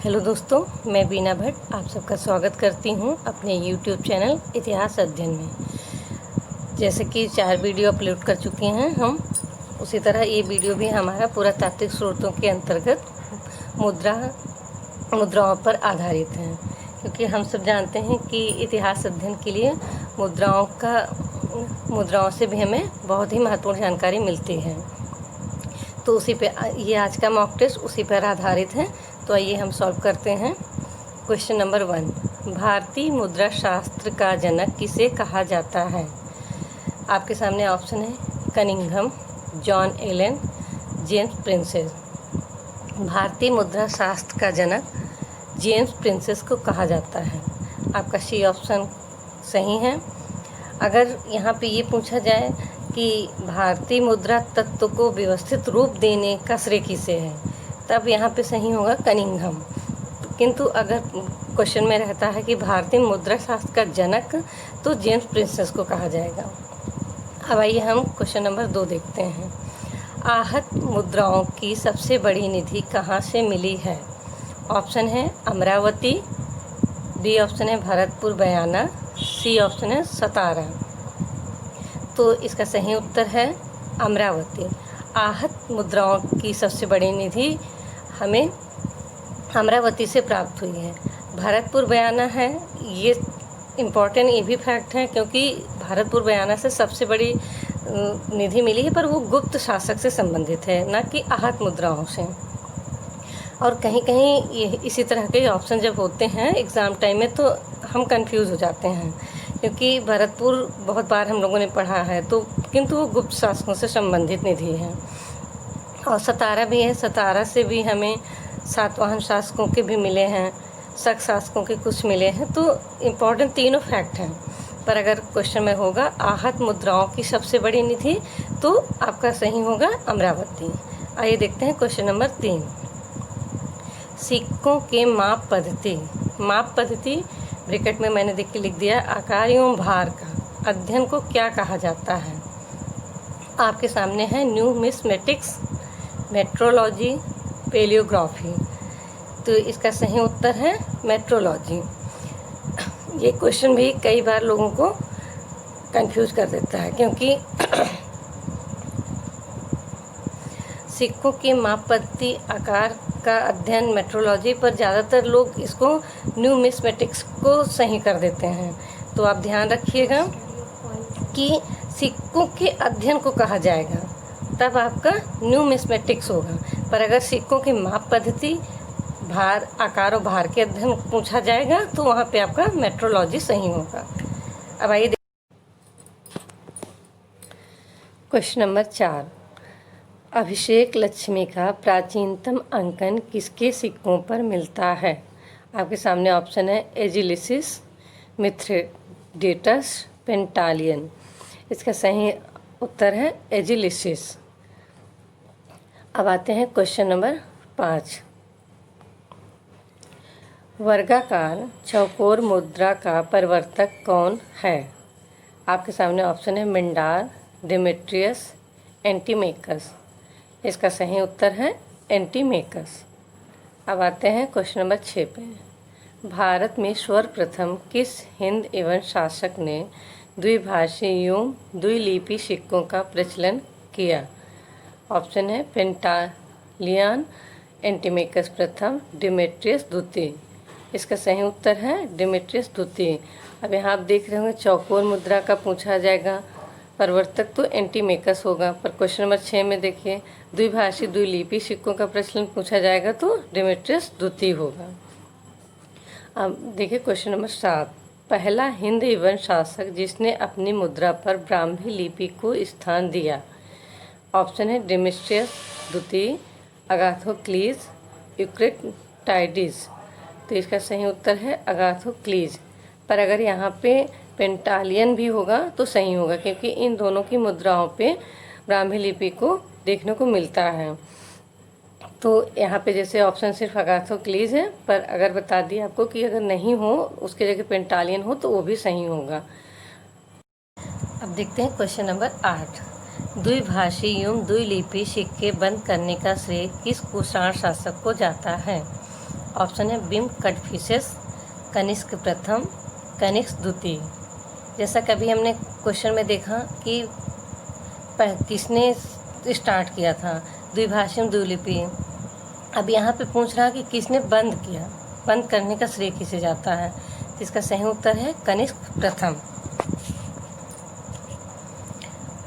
Hello दोस्तों, मैं बीना भट्ट आप सबका स्वागत करती हूँ अपने यूट्यूब चैनल इतिहास अध्ययन में। जैसे कि 4 वीडियो अपलोड कर चुके हैं हम, उसी तरह ये वीडियो भी हमारा पुरातात्विक स्रोतों के अंतर्गत मुद्राओं पर आधारित है, क्योंकि हम सब जानते हैं कि इतिहास अध्ययन के लिए मुद्राओं से भी हमें बहुत ही महत्वपूर्ण जानकारी मिलती है। तो उसी पे ये आज का मॉक टेस्ट उसी पर आधारित है। तो आइए हम सॉल्व करते हैं। क्वेश्चन नंबर 1, भारतीय मुद्रा शास्त्र का जनक किसे कहा जाता है? आपके सामने ऑप्शन है Cunningham, John Allen, James princess. भारतीय मुद्रा शास्त्र का जनक जेम्स प्रिंसेस को कहा जाता है। आपका सी ऑप्शन सही है। अगर यहाँ पे ये पूछा जाए कि भारतीय मुद्रा तत्व को व्यवस्थित रूप देने का श्रेय किसे है, तब यहाँ पे सही होगा कनिंघम। किंतु अगर क्वेश्चन में रहता है कि भारतीय मुद्रा शास्त्र का जनक, तो जेम्स प्रिंसेस को कहा जाएगा। अब आइए हम क्वेश्चन नंबर 2 देखते हैं। आहत मुद्राओं की सबसे बड़ी निधि कहाँ से मिली है? ऑप्शन है अमरावती, बी ऑप्शन है भरतपुर बयाना, सी ऑप्शन है सतारा। तो इसका सही उत्तर है अमरावती। आहत मुद्राओं की सबसे बड़ी निधि हमें अमरावती से प्राप्त हुई है। भरतपुर बयाना है, ये इम्पॉर्टेंट ये भी फैक्ट है, क्योंकि भरतपुर बयाना से सबसे बड़ी निधि मिली है, पर वो गुप्त शासक से संबंधित है, ना कि आहत मुद्राओं से। और कहीं कहीं ये इसी तरह के ऑप्शन जब होते हैं एग्ज़ाम टाइम में, तो हम कंफ्यूज हो जाते हैं, क्योंकि भरतपुर बहुत बार हम लोगों ने पढ़ा है, तो किंतु वो गुप्त शासकों से संबंधित निधि है। और सतारा भी है, सतारा से भी हमें सातवाहन शासकों के भी मिले हैं, शक शासकों के कुछ मिले हैं। तो इम्पॉर्टेंट तीनों फैक्ट हैं। पर अगर क्वेश्चन में होगा आहत मुद्राओं की सबसे बड़ी निधि, तो आपका सही होगा अमरावती। आइए देखते हैं क्वेश्चन नंबर 3। सिक्कों के माप पद्धति ब्रैकेट में मैंने लिख दिया आकार एवं भार का अध्ययन को क्या कहा जाता है? आपके सामने है न्यूमिस्मेटिक्स, मेट्रोलॉजी, पेलियोग्राफी। तो इसका सही उत्तर है मेट्रोलॉजी। ये क्वेश्चन भी कई बार लोगों को कंफ्यूज कर देता है, क्योंकि सिक्कों के माप पद्धति आकार का अध्ययन मेट्रोलॉजी, पर ज़्यादातर लोग इसको न्यूमिस्मेटिक्स को सही कर देते हैं। तो आप ध्यान रखिएगा कि सिक्कों के अध्ययन को कहा जाएगा, तब आपका न्यूमिस्मेटिक्स होगा। पर अगर सिक्कों की माप पद्धति, भार, आकार और भार के अध्ययन पूछा जाएगा, तो वहाँ पे आपका मेट्रोलॉजी सही होगा। अब आइए क्वेश्चन नंबर 4, अभिषेक लक्ष्मी का प्राचीनतम अंकन किसके सिक्कों पर मिलता है? आपके सामने ऑप्शन है एजिलिसिस, मिथ्रेडेटस, पेंटालियन। इसका सही उत्तर है एजिलिसिस। अब आते हैं क्वेश्चन नंबर 5। वर्गाकार चौकोर मुद्रा का प्रवर्तक कौन है? आपके सामने ऑप्शन है मिंडार, डेमेट्रियस, एंटीमेकस। इसका सही उत्तर है एंटीमेकस। अब आते हैं क्वेश्चन नंबर 6 पे। भारत में सर्वप्रथम किस हिंद एवं शासक ने द्विभाषी एवं द्विलिपि सिक्कों का प्रचलन किया? ऑप्शन है पेंटालियन, एंटीमेकस प्रथम, डेमेट्रियस द्वितीय। इसका सही उत्तर है डेमेट्रियस द्वितीय। अब यहाँ आप देख रहे होंगे चौकोर मुद्रा का पूछा जाएगा, प्रवर्तक तो एंटीमेकस होगा। पर क्वेश्चन नंबर 6 में देखिए द्विभाषी द्विलिपि सिक्कों का प्रचलन पूछा जाएगा, तो डेमेट्रियस द्वितीय होगा। अब देखिए क्वेश्चन नंबर 7, पहला हिंद एवं शासक जिसने अपनी मुद्रा पर ब्राह्मी लिपि को स्थान दिया। ऑप्शन है डेमेट्रियस द्वितीय, अगाथोक्लीज, यूक्रिटाइडिस। तो इसका सही उत्तर है अगाथोक्लीज। पर अगर यहाँ पे पेंटालियन भी होगा तो सही होगा, क्योंकि इन दोनों की मुद्राओं पे ब्राह्मी लिपि को देखने को मिलता है। तो यहाँ पे जैसे ऑप्शन सिर्फ अगाथोक्लीज है, पर अगर बता दिया आपको कि अगर नहीं हो, उसके जगह पेंटालियन हो, तो वो भी सही होगा। अब देखते हैं क्वेश्चन नंबर 8। द्विभाषी एवं द्विलिपि सिक्के बंद करने का श्रेय किस कुषाण शासक को जाता है? ऑप्शन है बिम कटफिशेस, कनिष्क प्रथम, कनिष्क द्वितीय। जैसा कभी हमने क्वेश्चन में देखा कि किसने स्टार्ट किया था, द्विभाषी द्विलिपि। अब यहाँ पे पूछ रहा कि किसने बंद किया, बंद करने का श्रेय किसे जाता है। तो इसका सही उत्तर है कनिष्क प्रथम।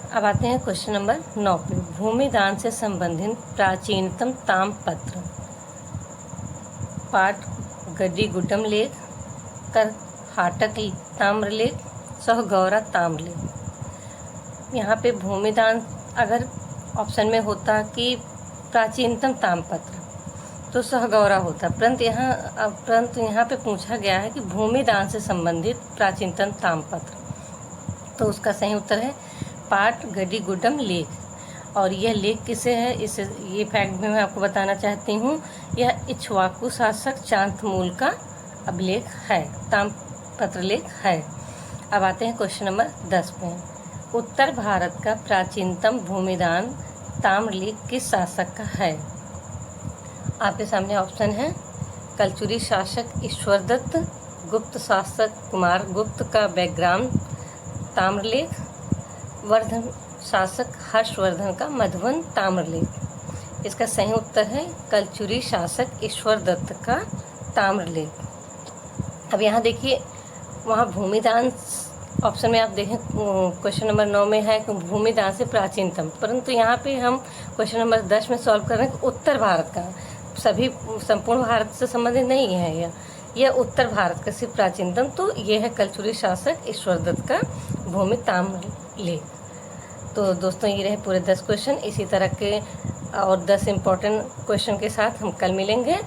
अब आते हैं क्वेश्चन नंबर 9 पे। भूमिदान से संबंधित प्राचीनतम ताम्रपत्र। पाट गड्डीगुड्डम लेख, करहाटक ताम्रलेख, सहगौरा ताम्रलेख। यहाँ पे भूमिदान अगर ऑप्शन में होता कि प्राचीनतम ताम्रपत्र तो सहगौरा होता, परंतु यहाँ पे पूछा गया है कि भूमिदान से संबंधित प्राचीनतम ताम्रपत्र, तो उसका सही उत्तर है पाट गड्डीगुड्डम लेख। और यह लेख किसे है, इसे ये फैक्ट भी मैं आपको बताना चाहती हूँ। यह इक्ष्वाकु शासक चांथमूल का अभिलेख है, ताम्रपत्र लेख है। अब आते हैं क्वेश्चन नंबर 10 पे। उत्तर भारत का प्राचीनतम भूमिदान ताम्रलेख किस शासक का है। आपके सामने ऑप्शन है कलचुरी शासक ईश्वरदत्त, गुप्त शासक कुमार गुप्त का बैकग्राउंड ताम्रलेख, वर्धन शासक हर्षवर्धन का मधुबन ताम्रलेख। इसका सही उत्तर है कलचुरी शासक ईश्वरदत्त का ताम्रलेख। अब यहाँ देखिए, वहाँ भूमिदान ऑप्शन में आप देखें क्वेश्चन नंबर 9 में है कि भूमिदान से प्राचीनतम, परंतु यहाँ पे हम क्वेश्चन नंबर 10 में सॉल्व कर रहे हैं कि उत्तर भारत का, सभी संपूर्ण भारत से संबंधित नहीं है यह उत्तर भारत का सिर्फ प्राचीनतम। तो ये है कलचुरी शासक ईश्वरदत्त का भूमि ताम्रलेख। तो दोस्तों ये रहे पूरे 10 क्वेश्चन। इसी तरह के और 10 इम्पोर्टेंट क्वेश्चन के साथ हम कल मिलेंगे।